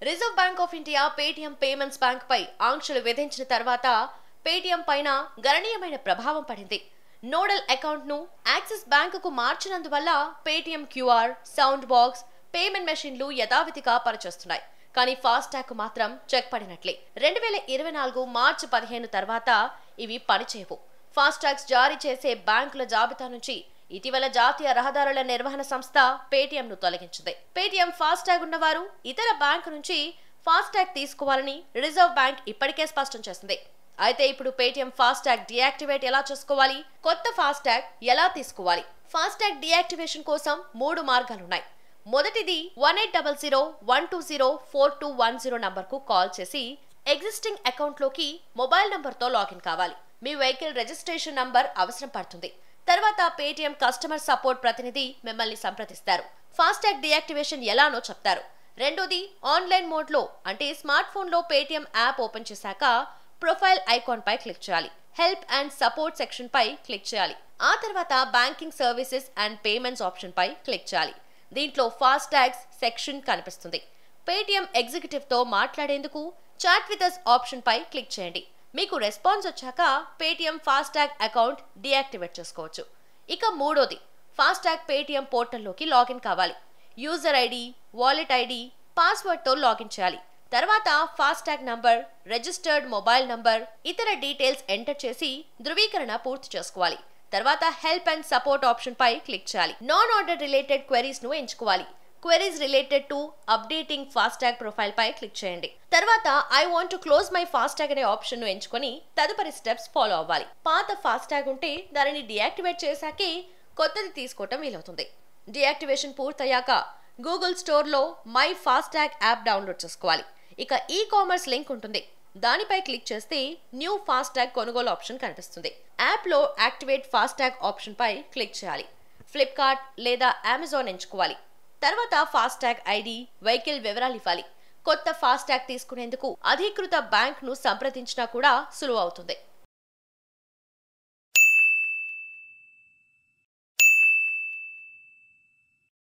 Reserve Bank of India Paytm payments bank పై ఆంక్షలు విధించిన తర్వాత పేటీఎం పైన గణనీయమైన ప్రభావం పడింది. నోడల్ అకౌంట్ ను యాక్సిస్ బ్యాంకుకు మార్చినందువల్ల Paytm QR, sound box, payment మెషిన్లు యథావిధిగా పనిచేస్తున్నాయి. కానీ ఫాస్టాగ్ కు మాత్రం చెక్ పడినట్లే. 2024 మార్చి 15 తర్వాత ఇవి పనిచేయవు. ఫాస్టాగ్స్ జారీ చేసే బ్యాంకుల జాబితా నుంచి ఇటీవల జాతీయ రహదారుల నిర్వహణ సంస్థ పేటీఎం ను తొలగించింది. పేటీఎం ఫాస్టాగ్ ఉన్నవారు ఇతర బ్యాంకు నుంచి ఫాస్టాగ్ తీసుకోవాలని రిజర్వ్ బ్యాంక్ ఇప్పటికే స్పష్టం చేసింది. అయితే ఇప్పుడు పేటీఎం ఫాస్టాగ్ డియాక్టివేట్ ఎలా చేసుకోవాలి, కొత్త ఫాస్టాగ్ ఎలా తీసుకోవాలి? ఫాస్టాగ్ డియాక్టివేషన్ కోసం 3 మార్గాలున్నాయి. మొదటిది 1800-120-4210 నంబర్కు కాల్ చేసి ఎగ్జిస్టింగ్ అకౌంట్ లోకి మొబైల్ నంబర్తో లాగిన్ కావాలి. మీ వెహికల్ రిజిస్ట్రేషన్ నంబర్ అవసరం పడుతుంది. తర్వాత పేటీఎం కస్టమర్ సపోర్ట్ ప్రతినిధి మిమ్మల్ని సంప్రదిస్తారు. ఫాస్టాగ్ డియాక్టివేషన్ ఎలానో చెప్తారు. రెండోది ఆన్లైన్ మోడ్ లో, అంటే స్మార్ట్ ఫోన్ లో పేటీఎం యాప్ ఓపెన్ చేశాక ప్రొఫైల్ ఐకాన్ పై క్లిక్ చేయాలి. హెల్ప్ అండ్ సపోర్ట్ సెక్షన్ పై క్లిక్ చేయాలి. ఆ తర్వాత banking services and payments option పై క్లిక్ చేయాలి. దీంట్లో ఫాస్టాగ్స్ సెక్షన్ కనిపిస్తుంది. పేటీఎం ఎగ్జిక్యూటివ్ తో మాట్లాడేందుకు చాట్ విత్ us ఆప్షన్ పై క్లిక్ చేయండి. మీకు రెస్పాన్స్ వచ్చాక పేటీఎం ఫాస్టాగ్ అకౌంట్ డియాక్టివేట్ చేసుకోవచ్చు. ఇక మూడోది, ఫాస్టాగ్ పేటీఎం పోర్టల్లోకి లాగిన్ కావాలి. User ID, wallet ID, password తో లాగిన్ చేయాలి. తర్వాత FASTag number, registered mobile number, ఇతర డీటెయిల్స్ ఎంటర్ చేసి ధృవీకరణ పూర్తి చేసుకోవాలి. తర్వాత హెల్ప్ అండ్ సపోర్ట్ ఆప్షన్ పై క్లిక్ చేయాలి. నాన్ ఆర్డర్ రిలేటెడ్ క్వెరీస్ ను ఎంచుకోవాలి. Queries related to updating FASTag profile పై క్లిక్ చేయండి. తర్వాత I want to close my FASTag అనే ఆప్షన్ ను ఎంచుకొని తదుపరి స్టెప్స్ ఫాలో అవ్వాలి. పాత ఫాస్టాగ్ ఉంటే దానిని డియాక్టివేట్ చేశాకే కొత్తది తీసుకోవటం వీలవుతుంది. డియాక్టివేషన్ పూర్తయ్యాక గూగుల్ స్టోర్ లో మై ఫాస్టాగ్ యాప్ డౌన్లోడ్ చేసుకోవాలి. ఇక ఈ కామర్స్ లింక్ ఉంటుంది. దానిపై క్లిక్ చేస్తే న్యూ ఫాస్టాగ్ కొనుగోలు ఆప్షన్ కనిపిస్తుంది. యాప్ లో యాక్టివేట్ ఫాస్టాగ్ ఆప్షన్ పై క్లిక్ చేయాలి. ఫ్లిప్కార్ట్ లేదా అమెజాన్ ఎంచుకోవాలి. తర్వాత ఫాస్టాగ్ ఐడి, వెహికల్ వివరాలు ఇవ్వాలి. కొత్త ఫాస్టాగ్ తీసుకునేందుకు అధికృత బ్యాంక్ ను సంప్రదించినా కూడా సులువు అవుతుంది.